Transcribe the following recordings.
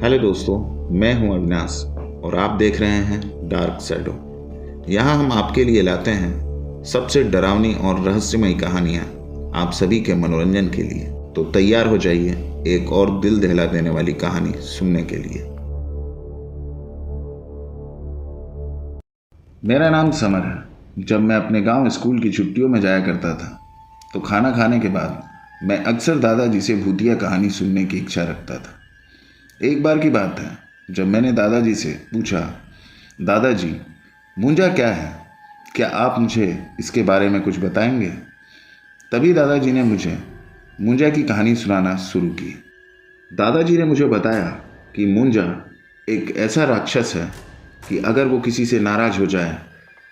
Hello दोस्तों, मैं हूं अविनाश और आप देख रहे हैं डार्क शैडो। यहाँ हम आपके लिए लाते हैं सबसे डरावनी और रहस्यमयी कहानियाँ आप सभी के मनोरंजन के लिए। तो तैयार हो जाइए एक और दिल दहला देने वाली कहानी सुनने के लिए। मेरा नाम समर है। जब मैं अपने गांव स्कूल की छुट्टियों में जाया करता था तो खाना खाने के बाद मैं अक्सर दादाजी से भूतिया कहानी सुनने की इच्छा रखता था। एक बार की बात है जब मैंने दादाजी से पूछा, दादाजी मुंजा क्या है, क्या आप मुझे इसके बारे में कुछ बताएंगे? तभी दादाजी ने मुझे मुंजा की कहानी सुनाना शुरू की। दादाजी ने मुझे बताया कि मुंजा एक ऐसा राक्षस है कि अगर वो किसी से नाराज हो जाए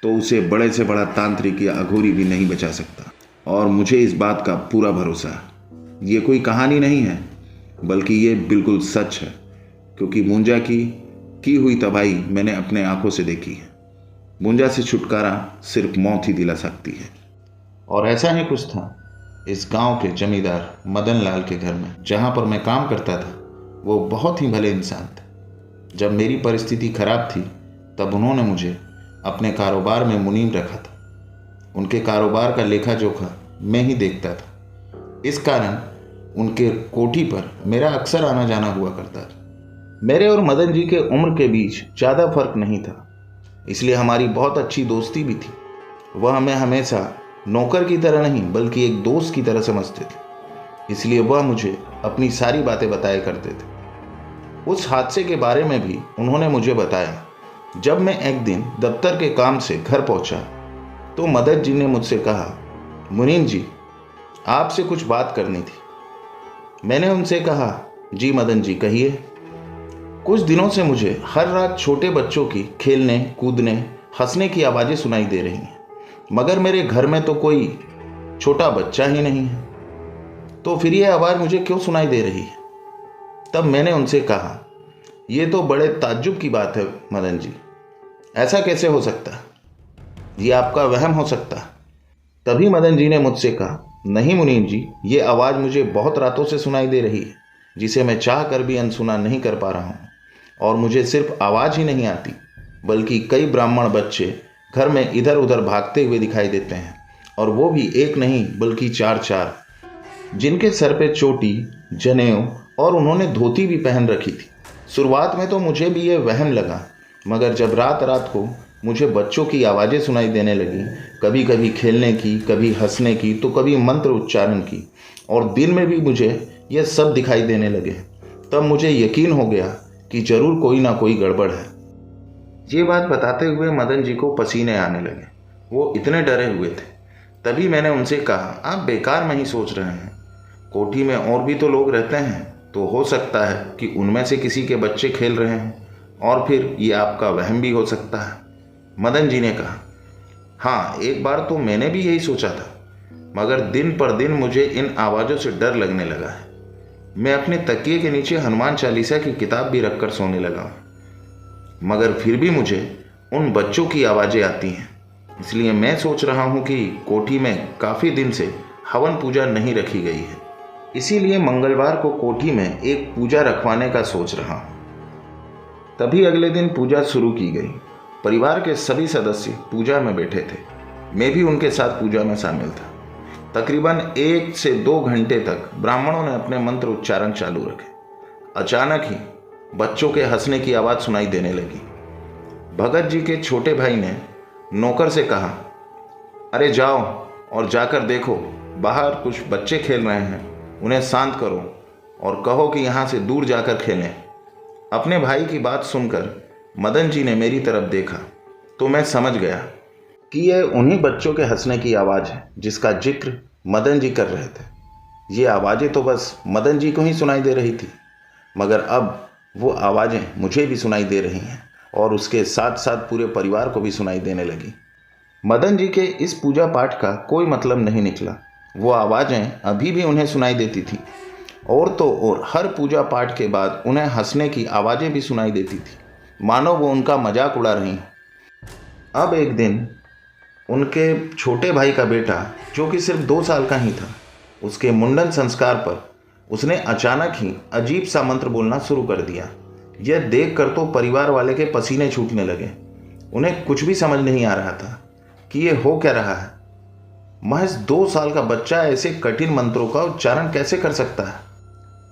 तो उसे बड़े से बड़ा तांत्रिक या अघोरी भी नहीं बचा सकता। और मुझे इस बात का पूरा भरोसा है। ये कोई कहानी नहीं है बल्कि ये बिल्कुल सच है, क्योंकि मुंजा की हुई तबाही मैंने अपने आंखों से देखी है। मुंजा से छुटकारा सिर्फ मौत ही दिला सकती है। और ऐसा ही कुछ था इस गांव के जमींदार मदन लाल के घर में, जहां पर मैं काम करता था। वो बहुत ही भले इंसान थे। जब मेरी परिस्थिति खराब थी तब उन्होंने मुझे अपने कारोबार में मुनीम रखा था। उनके कारोबार का लेखा जोखा मैं ही देखता था। इस कारण उनके कोठी पर मेरा अक्सर आना जाना हुआ करता था। मेरे और मदन जी के उम्र के बीच ज़्यादा फर्क नहीं था, इसलिए हमारी बहुत अच्छी दोस्ती भी थी। वह हमें हमेशा नौकर की तरह नहीं बल्कि एक दोस्त की तरह समझते थे, इसलिए वह मुझे अपनी सारी बातें बताया करते थे। उस हादसे के बारे में भी उन्होंने मुझे बताया। जब मैं एक दिन दफ्तर के काम से घर पहुंचा तो मदन जी ने मुझसे कहा, मुनीम जी आपसे कुछ बात करनी थी। मैंने उनसे कहा, जी मदन जी कहिए। कुछ दिनों से मुझे हर रात छोटे बच्चों की खेलने कूदने हंसने की आवाज़ें सुनाई दे रही हैं, मगर मेरे घर में तो कोई छोटा बच्चा ही नहीं है, तो फिर यह आवाज़ मुझे क्यों सुनाई दे रही है? तब मैंने उनसे कहा, ये तो बड़े ताज्जुब की बात है मदन जी, ऐसा कैसे हो सकता? ये आपका वहम हो सकता। तभी मदन जी ने मुझसे कहा, नहीं मुनीम जी, ये आवाज़ मुझे बहुत रातों से सुनाई दे रही है, जिसे मैं चाह कर भी अनसुना नहीं कर पा रहा हूँ। और मुझे सिर्फ आवाज़ ही नहीं आती बल्कि कई ब्राह्मण बच्चे घर में इधर उधर भागते हुए दिखाई देते हैं, और वो भी एक नहीं बल्कि चार चार, जिनके सर पे चोटी जनेऊ और उन्होंने धोती भी पहन रखी थी। शुरुआत में तो मुझे भी ये वहम लगा, मगर जब रात रात को मुझे बच्चों की आवाज़ें सुनाई देने लगी, कभी कभी खेलने की, कभी हंसने की, तो कभी मंत्र उच्चारण की, और दिन में भी मुझे यह सब दिखाई देने लगे, तब मुझे यकीन हो गया कि जरूर कोई ना कोई गड़बड़ है। ये बात बताते हुए मदन जी को पसीने आने लगे। वो इतने डरे हुए थे। तभी मैंने उनसे कहा, आप बेकार में ही सोच रहे हैं। कोठी में और भी तो लोग रहते हैं, तो हो सकता है कि उनमें से किसी के बच्चे खेल रहे हैं, और फिर ये आपका वहम भी हो सकता है। मदन जी ने कहा, हाँ एक बार तो मैंने भी यही सोचा था, मगर दिन पर दिन मुझे इन आवाज़ों से डर लगने लगा है। मैं अपने तकिए के नीचे हनुमान चालीसा की किताब भी रखकर सोने लगा हूँ, मगर फिर भी मुझे उन बच्चों की आवाज़ें आती हैं। इसलिए मैं सोच रहा हूँ कि कोठी में काफ़ी दिन से हवन पूजा नहीं रखी गई है, इसीलिए मंगलवार को कोठी में एक पूजा रखवाने का सोच रहा हूँ। तभी अगले दिन पूजा शुरू की गई। परिवार के सभी सदस्य पूजा में बैठे थे। मैं भी उनके साथ पूजा में शामिल था। तकरीबन 1 से 2 घंटे तक ब्राह्मणों ने अपने मंत्र उच्चारण चालू रखे। अचानक ही बच्चों के हंसने की आवाज़ सुनाई देने लगी। भगत जी के छोटे भाई ने नौकर से कहा, अरे जाओ और जाकर देखो, बाहर कुछ बच्चे खेल रहे हैं, उन्हें शांत करो और कहो कि यहाँ से दूर जाकर खेलें। अपने भाई की बात सुनकर मदन जी ने मेरी तरफ देखा तो मैं समझ गया कि यह उन्हीं बच्चों के हंसने की आवाज़ है जिसका जिक्र मदन जी कर रहे थे। ये आवाज़ें तो बस मदन जी को ही सुनाई दे रही थी, मगर अब वो आवाज़ें मुझे भी सुनाई दे रही हैं और उसके साथ साथ पूरे परिवार को भी सुनाई देने लगी। मदन जी के इस पूजा पाठ का कोई मतलब नहीं निकला। वो आवाज़ें अभी भी उन्हें सुनाई देती थी, और तो और हर पूजा पाठ के बाद उन्हें हंसने की आवाज़ें भी सुनाई देती थी, मानो वो उनका मजाक उड़ा रही हैं। अब एक दिन उनके छोटे भाई का बेटा, जो कि सिर्फ 2 साल का ही था, उसके मुंडन संस्कार पर उसने अचानक ही अजीब सा मंत्र बोलना शुरू कर दिया। यह देखकर तो परिवार वाले के पसीने छूटने लगे। उन्हें कुछ भी समझ नहीं आ रहा था कि ये हो क्या रहा है। महज 2 साल का बच्चा ऐसे कठिन मंत्रों का उच्चारण कैसे कर सकता है।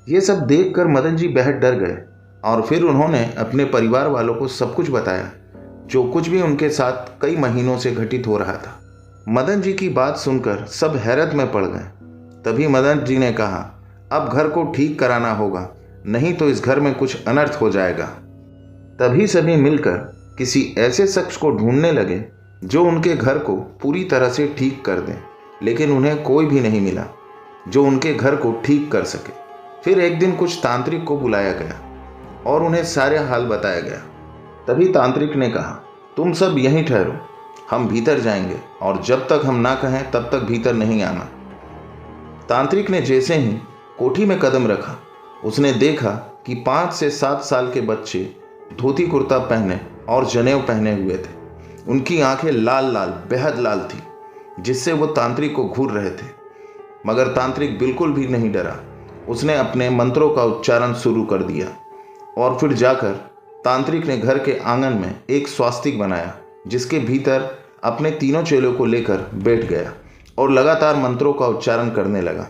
ये सब देखकर मदन जी बेहद डर गए और फिर उन्होंने अपने परिवार वालों को सब कुछ बताया, जो कुछ भी उनके साथ कई महीनों से घटित हो रहा था। मदन जी की बात सुनकर सब हैरत में पड़ गए। तभी मदन जी ने कहा, अब घर को ठीक कराना होगा, नहीं तो इस घर में कुछ अनर्थ हो जाएगा। तभी सभी मिलकर किसी ऐसे शख्स को ढूंढने लगे जो उनके घर को पूरी तरह से ठीक कर दे, लेकिन उन्हें कोई भी नहीं मिला जो उनके घर को ठीक कर सके। फिर एक दिन कुछ तांत्रिक को बुलाया गया और उन्हें सारे हाल बताया गया। तभी तांत्रिक ने कहा, तुम सब यहीं ठहरो, हम भीतर जाएंगे और जब तक हम ना कहें तब तक भीतर नहीं आना। तांत्रिक ने जैसे ही कोठी में कदम रखा, उसने देखा कि 5 से 7 साल के बच्चे धोती कुर्ता पहने और जनेऊ पहने हुए थे। उनकी आंखें लाल लाल, बेहद लाल थी, जिससे वो तांत्रिक को घूर रहे थे। मगर तांत्रिक बिल्कुल भी नहीं डरा। उसने अपने मंत्रों का उच्चारण शुरू कर दिया और फिर जाकर तांत्रिक ने घर के आंगन में एक स्वास्तिक बनाया, जिसके भीतर अपने तीनों चेलों को लेकर बैठ गया और लगातार मंत्रों का उच्चारण करने लगा।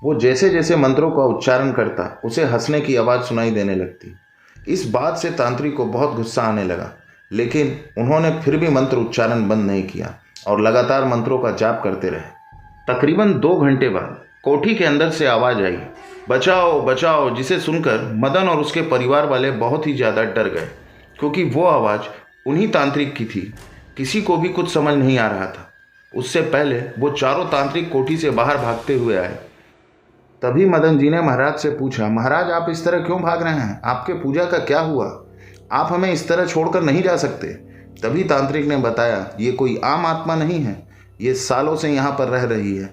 वो जैसे जैसे मंत्रों का उच्चारण करता, उसे हंसने की आवाज़ सुनाई देने लगती। इस बात से तांत्रिक को बहुत गुस्सा आने लगा, लेकिन उन्होंने फिर भी मंत्र उच्चारण बंद नहीं किया और लगातार मंत्रों का जाप करते रहे। तकरीबन 2 घंटे बाद कोठी के अंदर से आवाज़ आई, बचाओ बचाओ, जिसे सुनकर मदन और उसके परिवार वाले बहुत ही ज़्यादा डर गए, क्योंकि वो आवाज़ उन्हीं तांत्रिक की थी। किसी को भी कुछ समझ नहीं आ रहा था। उससे पहले वो चारों तांत्रिक कोठी से बाहर भागते हुए आए। तभी मदन जी ने महाराज से पूछा, महाराज आप इस तरह क्यों भाग रहे हैं? आपके पूजा का क्या हुआ? आप हमें इस तरह छोड़कर नहीं जा सकते। तभी तांत्रिक ने बताया, ये कोई आम आत्मा नहीं है, ये सालों से यहाँ पर रह रही है।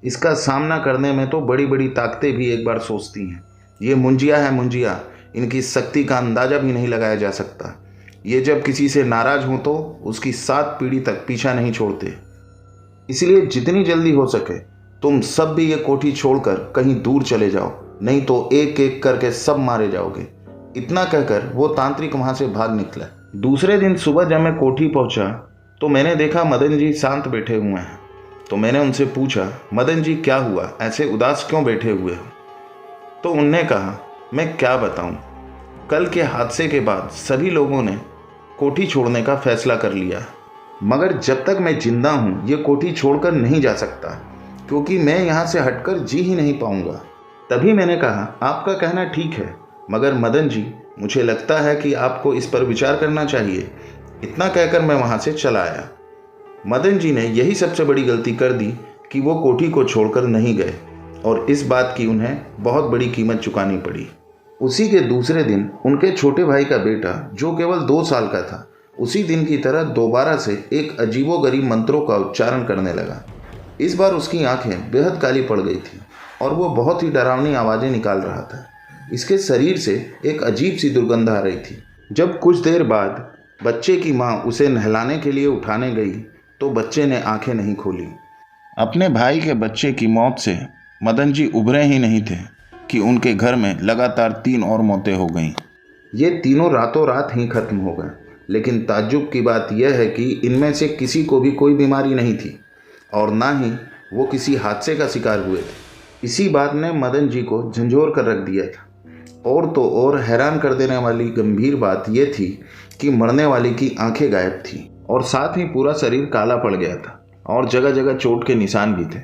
इसका सामना करने में तो बड़ी बड़ी ताकतें भी एक बार सोचती हैं। ये मुंजिया है, मुंजिया। इनकी शक्ति का अंदाजा भी नहीं लगाया जा सकता। ये जब किसी से नाराज हों तो उसकी 7 पीढ़ी तक पीछा नहीं छोड़ते। इसलिए जितनी जल्दी हो सके तुम सब भी ये कोठी छोड़कर कहीं दूर चले जाओ, नहीं तो एक एक करके सब मारे जाओगे। इतना कहकर वो तांत्रिक वहां से भाग निकला। दूसरे दिन सुबह जब मैं कोठी पहुंचा तो मैंने देखा मदन जी शांत बैठे हुए हैं। तो मैंने उनसे पूछा, मदन जी क्या हुआ, ऐसे उदास क्यों बैठे हुए हो? तो उनने कहा, मैं क्या बताऊं, कल के हादसे के बाद सभी लोगों ने कोठी छोड़ने का फैसला कर लिया, मगर जब तक मैं जिंदा हूं ये कोठी छोड़कर नहीं जा सकता, क्योंकि मैं यहाँ से हटकर जी ही नहीं पाऊंगा। तभी मैंने कहा, आपका कहना ठीक है, मगर मदन जी मुझे लगता है कि आपको इस पर विचार करना चाहिए। इतना कहकर मैं वहाँ से चला आया। मदन जी ने यही सबसे बड़ी गलती कर दी कि वो कोठी को छोड़कर नहीं गए और इस बात की उन्हें बहुत बड़ी कीमत चुकानी पड़ी। उसी के दूसरे दिन उनके छोटे भाई का बेटा, जो केवल 2 साल का था, उसी दिन की तरह दोबारा से एक अजीबोगरीब मंत्रों का उच्चारण करने लगा। इस बार उसकी आंखें बेहद काली पड़ गई थी और वो बहुत ही डरावनी आवाज़ें निकाल रहा था। इसके शरीर से एक अजीब सी दुर्गंध आ रही थी। जब कुछ देर बाद बच्चे की माँ उसे नहलाने के लिए उठाने गई तो बच्चे ने आंखें नहीं खोली। अपने भाई के बच्चे की मौत से मदन जी उभरे ही नहीं थे कि उनके घर में लगातार 3 और मौतें हो गईं। ये तीनों रातों रात ही खत्म हो गए, लेकिन ताज्जुब की बात यह है कि इनमें से किसी को भी कोई बीमारी नहीं थी और ना ही वो किसी हादसे का शिकार हुए थे। इसी बात ने मदन जी को झंझोर कर रख दिया था। और तो और हैरान कर देने वाली गंभीर बात यह थी कि मरने वाले की आंखें गायब थी और साथ ही पूरा शरीर काला पड़ गया था और जगह जगह चोट के निशान भी थे।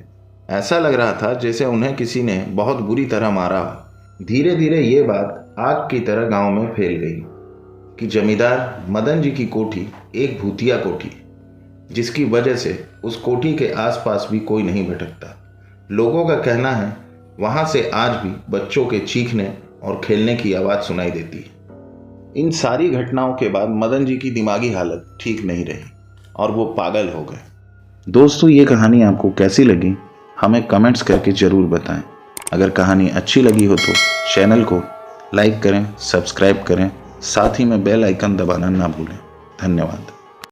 ऐसा लग रहा था जैसे उन्हें किसी ने बहुत बुरी तरह मारा हो। धीरे धीरे ये बात आग की तरह गांव में फैल गई कि जमींदार मदन जी की कोठी एक भूतिया कोठी, जिसकी वजह से उस कोठी के आसपास भी कोई नहीं भटकता। लोगों का कहना है वहां से आज भी बच्चों के चीखने और खेलने की आवाज़ सुनाई देती है। इन सारी घटनाओं के बाद मदन जी की दिमागी हालत ठीक नहीं रही और वो पागल हो गए। दोस्तों, ये कहानी आपको कैसी लगी हमें कमेंट्स करके ज़रूर बताएं। अगर कहानी अच्छी लगी हो तो चैनल को लाइक करें, सब्सक्राइब करें, साथ ही में बेल आइकन दबाना ना भूलें। धन्यवाद।